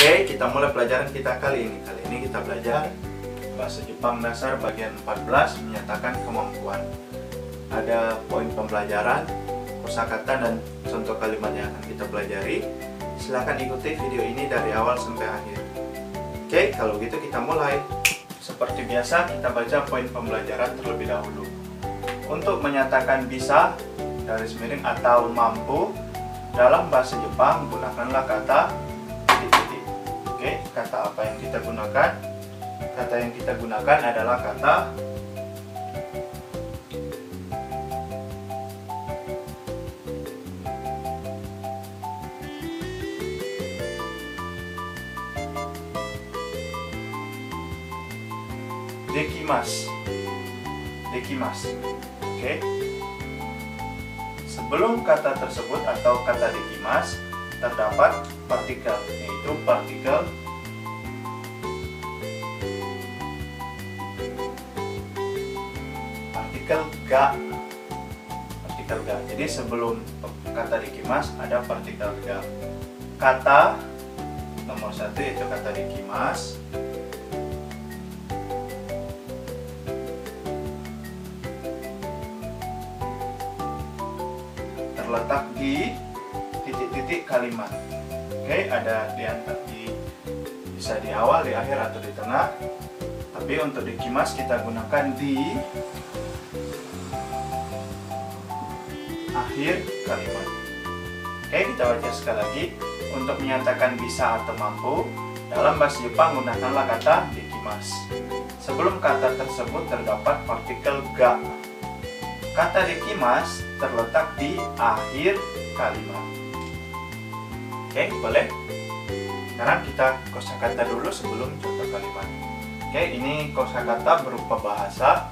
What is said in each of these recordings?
Oke, kita mulai pelajaran kita kali ini. Kali ini kita belajar bahasa Jepang dasar bagian 14 menyatakan kemampuan. Ada poin pembelajaran, kosakata dan contoh kalimat yang akan kita pelajari. Silahkan ikuti video ini dari awal sampai akhir. Oke, kalau gitu kita mulai. Seperti biasa, kita baca poin pembelajaran terlebih dahulu. Untuk menyatakan bisa, garis miring atau mampu, dalam bahasa Jepang gunakanlah kata titik-titik. Oke, kata apa yang kita gunakan? Kata yang kita gunakan adalah kata dekimasu. Dekimasu. Oke. Sebelum kata tersebut atau kata dekimasu terdapat partikel, yaitu partikel ga. Partikel ga. Jadi sebelum kata dekimasu ada partikel ga. Kata nomor 1 yaitu kata dekimasu. Terletak di titik-titik kalimat. Oke, ada bisa di awal, di akhir atau di tengah. Tapi untuk dekimasu kita gunakan di akhir kalimat. Oke, kita baca sekali lagi. Untuk menyatakan bisa atau mampu, dalam bahasa Jepang gunakanlah kata dekimasu. Sebelum kata tersebut terdapat partikel ga. Kata dekimasu terletak di akhir kalimat. Oke, boleh? Sekarang kita kosakata dulu sebelum contoh kalimat. Oke, ini kosakata berupa bahasa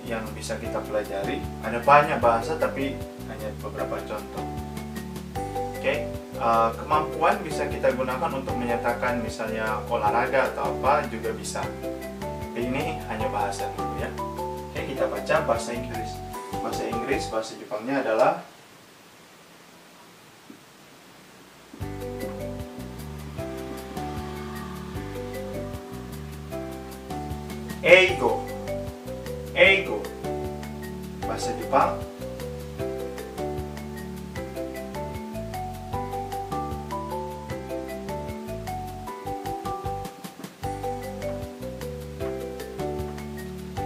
yang bisa kita pelajari. Ada banyak bahasa tapi hanya beberapa contoh. Oke, kemampuan bisa kita gunakan untuk menyatakan misalnya olahraga atau apa juga bisa. Ini hanya bahasa dulu ya. Oke, kita baca bahasa Inggris. Bahasa Inggris, bahasa Jepangnya adalah eigo. Eigo. Bahasa Jepang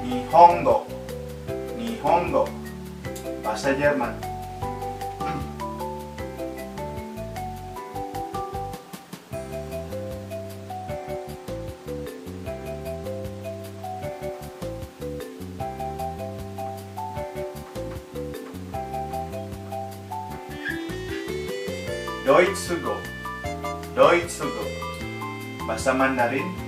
Nihongo. Nihongo. Bahasa Jerman Doitsugo. Doitsugo. Bahasa Mandarin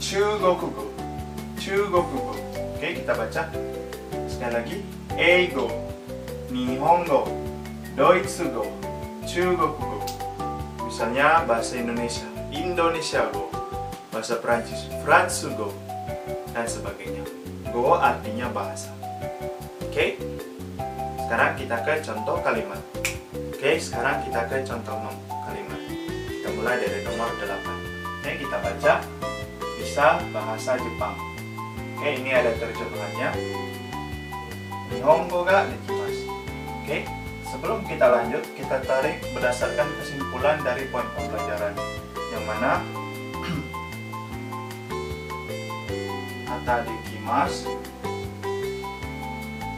Chugokugo. Chugokugo. Oke, kita baca sekali lagi. Eigo, Nihongo, Doitsugo, Chugokugo. Misalnya bahasa Indonesia, Indonesiago. Bahasa Prancis, Fransugo, dan sebagainya. Go artinya bahasa. Oke. Sekarang kita ke contoh kalimat. Oke, sekarang kita ke contoh kalimat. Kita mulai dari nomor 8. Oke, kita baca. Bisa bahasa Jepang. Oke, ini ada terjemahannya. Nihongo ga dekimasu. Oke, sebelum kita lanjut, kita tarik berdasarkan kesimpulan dari poin pembelajaran. Yang mana kata dekimasu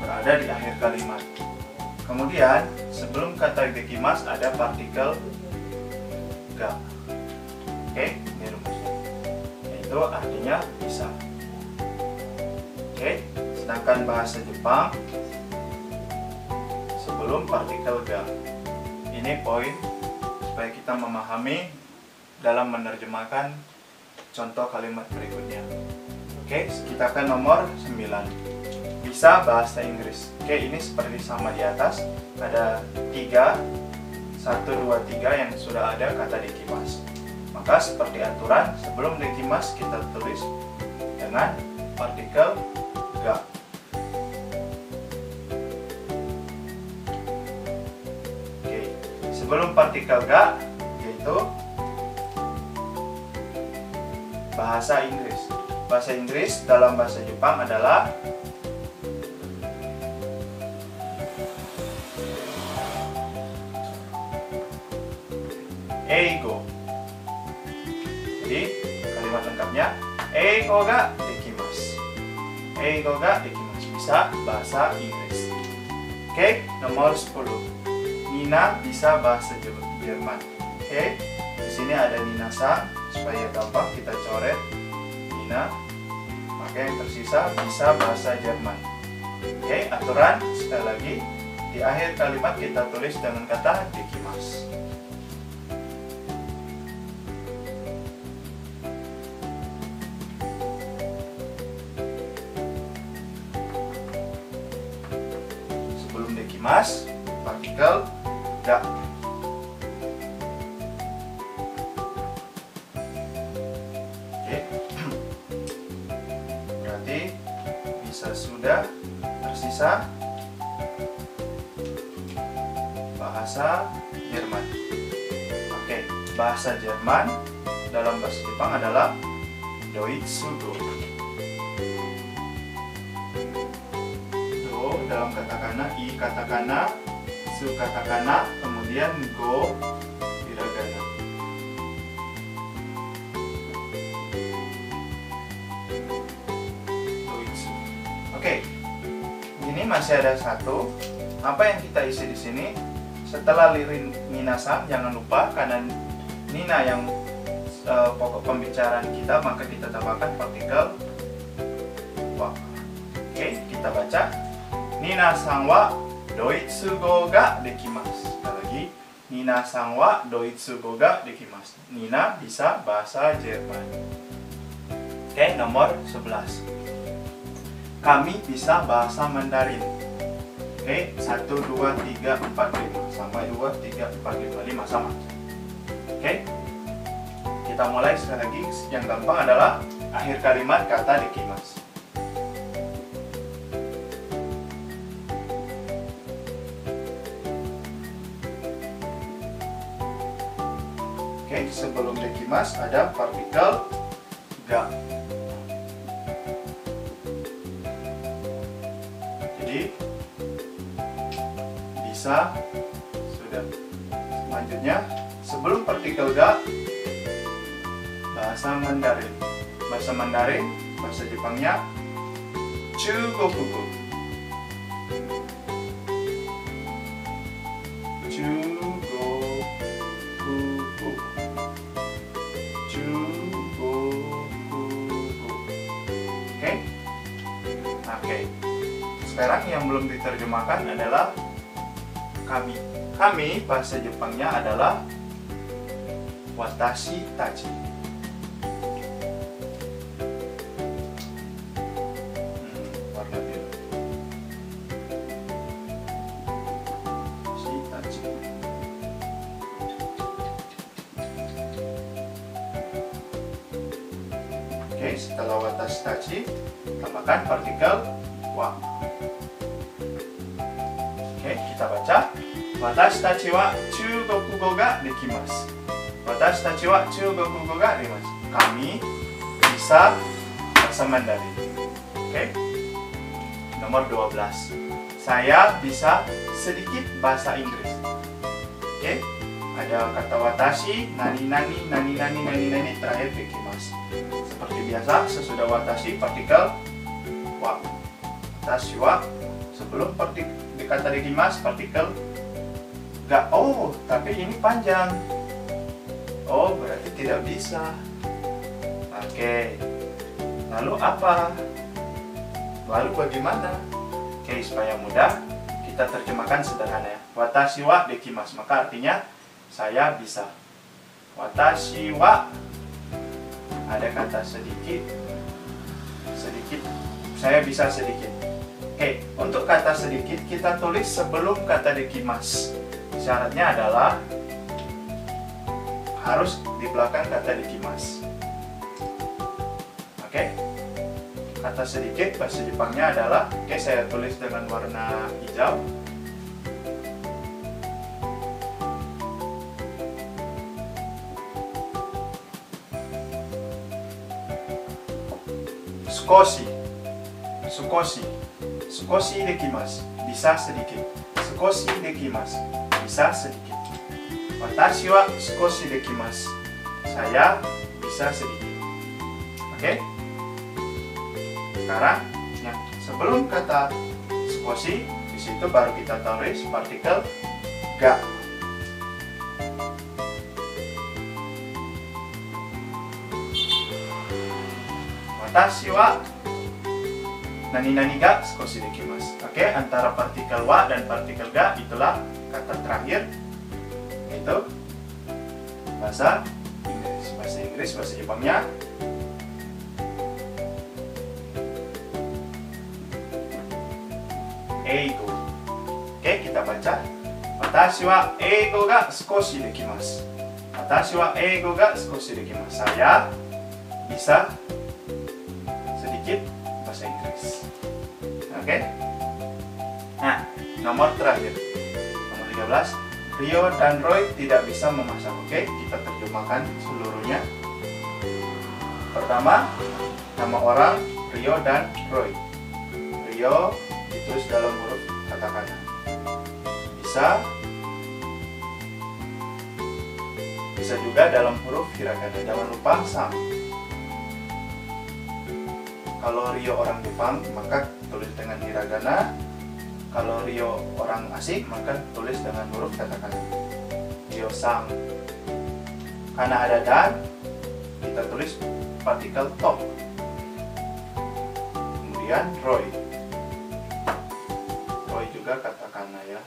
berada di akhir kalimat. Kemudian, sebelum kata dekimasu ada partikel ga. Oke, ini rumusnya. Itu artinya bisa. Oke, sedangkan bahasa Jepang sebelum partikel ga. Ini poin supaya kita memahami dalam menerjemahkan contoh kalimat berikutnya. Oke, kita ke nomor 9. bisa bahasa Inggris. Oke, ini seperti sama di atas. Ada 3, 1, 2, 3 yang sudah ada kata dekimasu. Maka seperti aturan, sebelum dekimasu kita tulis dengan partikel ga. Oke, sebelum partikel ga yaitu bahasa Inggris. Bahasa Inggris dalam bahasa Jepang adalah eigo. Jadi kalimat lengkapnya eigo ga dekimasu. Eigo ga dekimasu, bisa bahasa Inggris. Oke, nomor 10. Nina bisa bahasa Jerman. Oke, di sini ada Nina-san, supaya gampang kita coret Nina. Maka yang tersisa bisa bahasa Jerman. Oke, aturan sekali lagi, di akhir kalimat kita tulis dengan kata dekimasu. Sebelum dekimasu, partikel ga. Berarti bisa sudah tersisa bahasa Jerman. Oke, bahasa Jerman dalam bahasa Jepang adalah Doitsugo. Do dalam katakana, i katakana, su katakana, kemudian go hiragana. Oke, ini masih ada satu. Apa yang kita isi di sini? Setelah lirin Nina-san, jangan lupa karena Nina yang pokok pembicaraan kita, maka kita tambahkan partikel wa. Oke, kita baca. Nina-san wa doitsugo ga dekimasu. Sekali lagi, Nina-san wa doitsugo ga dekimasu. Nina bisa bahasa Jerman. Oke, nomor 11. Kami bisa bahasa Mandarin. Oke, 1, 2, 3, 4, 5. Sampai 2, 3, 4, 5, 5 sama. Oke, kita mulai sekali lagi. Yang gampang adalah akhir kalimat kata dekimasu. Oke, sebelum dekimasu ada partikel ga. Jadi bisa sudah. Selanjutnya, sebelum partikel ga, bahasa Mandarin. Bahasa Mandarin, bahasa Jepangnya Chugokugo. Chugokugo. Chugokugo. Oke? Oke. Sekarang yang belum diterjemahkan adalah kami. Kami bahasa Jepangnya adalah watashi tachi. Warna biru. Watashi tachi. Oke, setelah watashi tachi, tambahkan partikel wa. Oke, kita baca. Watashi tachi wa Chugokugo ga dekimasu. Watashi tachi wa Chugokugo ga dekimasu. Kami bisa bahasa Mandarin. Oke. Nomor 12. Saya bisa sedikit bahasa Inggris. Oke. Ada kata watashi, nani-nani, nani-nani, nani-nani, terakhir dekimasu. Seperti biasa, sesudah watashi partikel wa. Watashi wa sebelum kata dekimasu partikel ga. Oh, tapi ini panjang. Oh, berarti tidak bisa. Oke. Lalu apa? Lalu bagaimana? Oke, supaya mudah, kita terjemahkan sederhana ya. Watashi wa dekimasu, maka artinya saya bisa. Watashi wa ada kata sedikit. Sedikit. Saya bisa sedikit. Oke, untuk kata sedikit kita tulis sebelum kata dekimasu. Syaratnya adalah harus di belakang kata dekimasu. Oke, kata sedikit bahasa Jepangnya adalah, oke, saya tulis dengan warna hijau. Sukoshi, sukoshi, sukoshi dekimasu, bisa sedikit. Sukoshi dekimasu, bisa sedikit. Watashi wa sukoshi dekimasu, saya bisa sedikit. Oke? Sekarang, ya, sebelum kata sukoshi, di situ baru kita tulis partikel ga. Watashi wa nani-nani ga sukoshi dekimasu. Oke, antara partikel wa dan partikel ga itulah kata terakhir, yaitu bahasa Inggris. Bahasa Jepangnya eigo. Oke, kita baca. Watashi wa eigo ga sukoshi dekimasu. Watashi wa eigo ga sukoshi dekimasu. Saya bisa sedikit bahasa Inggris. Oke. Nah, nomor terakhir. Nomor 13. Ryo dan Roy tidak bisa memasak. Oke, kita terjemahkan seluruhnya. Pertama, nama orang Ryo dan Roy. Ryo ditulis dalam huruf katakana. Bisa juga dalam huruf hiragana. Jangan lupa sang. Kalau Ryo orang Jepang, maka tulis dengan hiragana. Kalau Ryo orang asing, maka tulis dengan huruf katakana. Ryo sang. Karena ada dan, kita tulis partikel to. Kemudian Roy. Roy juga katakana ya.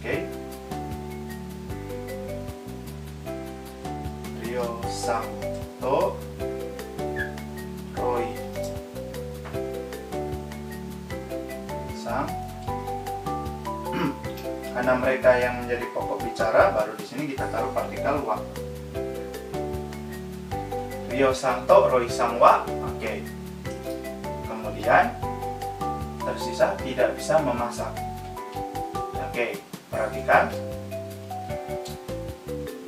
Oke. Ryo sang to Roy sang. Karena mereka yang menjadi pokok bicara, baru di sini kita taruh partikel wa. Ryo sang to Roy sang wa. Oke. Kemudian tersisa tidak bisa memasak. Oke, perhatikan.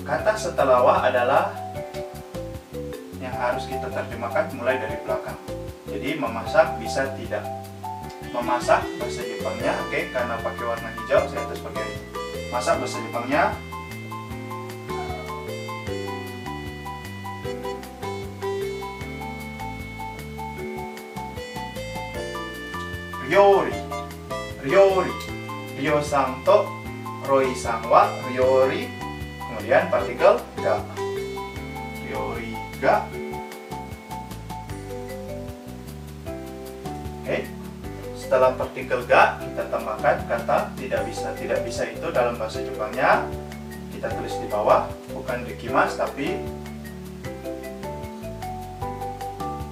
Kata setelah wa adalah yang harus kita terjemahkan mulai dari belakang. Jadi memasak bisa tidak. Memasak bahasa Jepangnya, oke, karena pakai warna hijau saya tulis pakai masak bahasa Jepangnya ryori. Ryori. Ryo sang to Roy sang wa ryori. Kemudian partikel ga. Ryori ga. Oke. Setelah partikel ga, kita tambahkan kata tidak bisa. Tidak bisa itu dalam bahasa Jepangnya kita tulis di bawah, bukan dekimasu tapi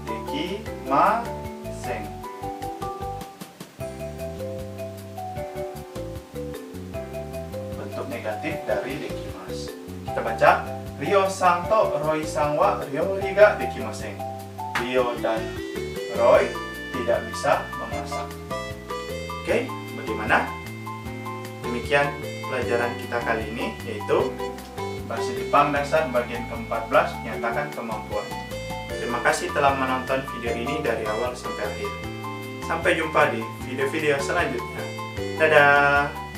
dekimasen. Bentuk negatif dari dekimasu. Kita baca, Ryo sang to Roy sang wa ryori ga dekimasen. Ryo dan Roy tidak bisa memasak. Oke, bagaimana? Demikian pelajaran kita kali ini, yaitu bahasa Jepang dasar bagian ke-14, menyatakan kemampuan. Terima kasih telah menonton video ini dari awal sampai akhir. Sampai jumpa di video-video selanjutnya. Dadah!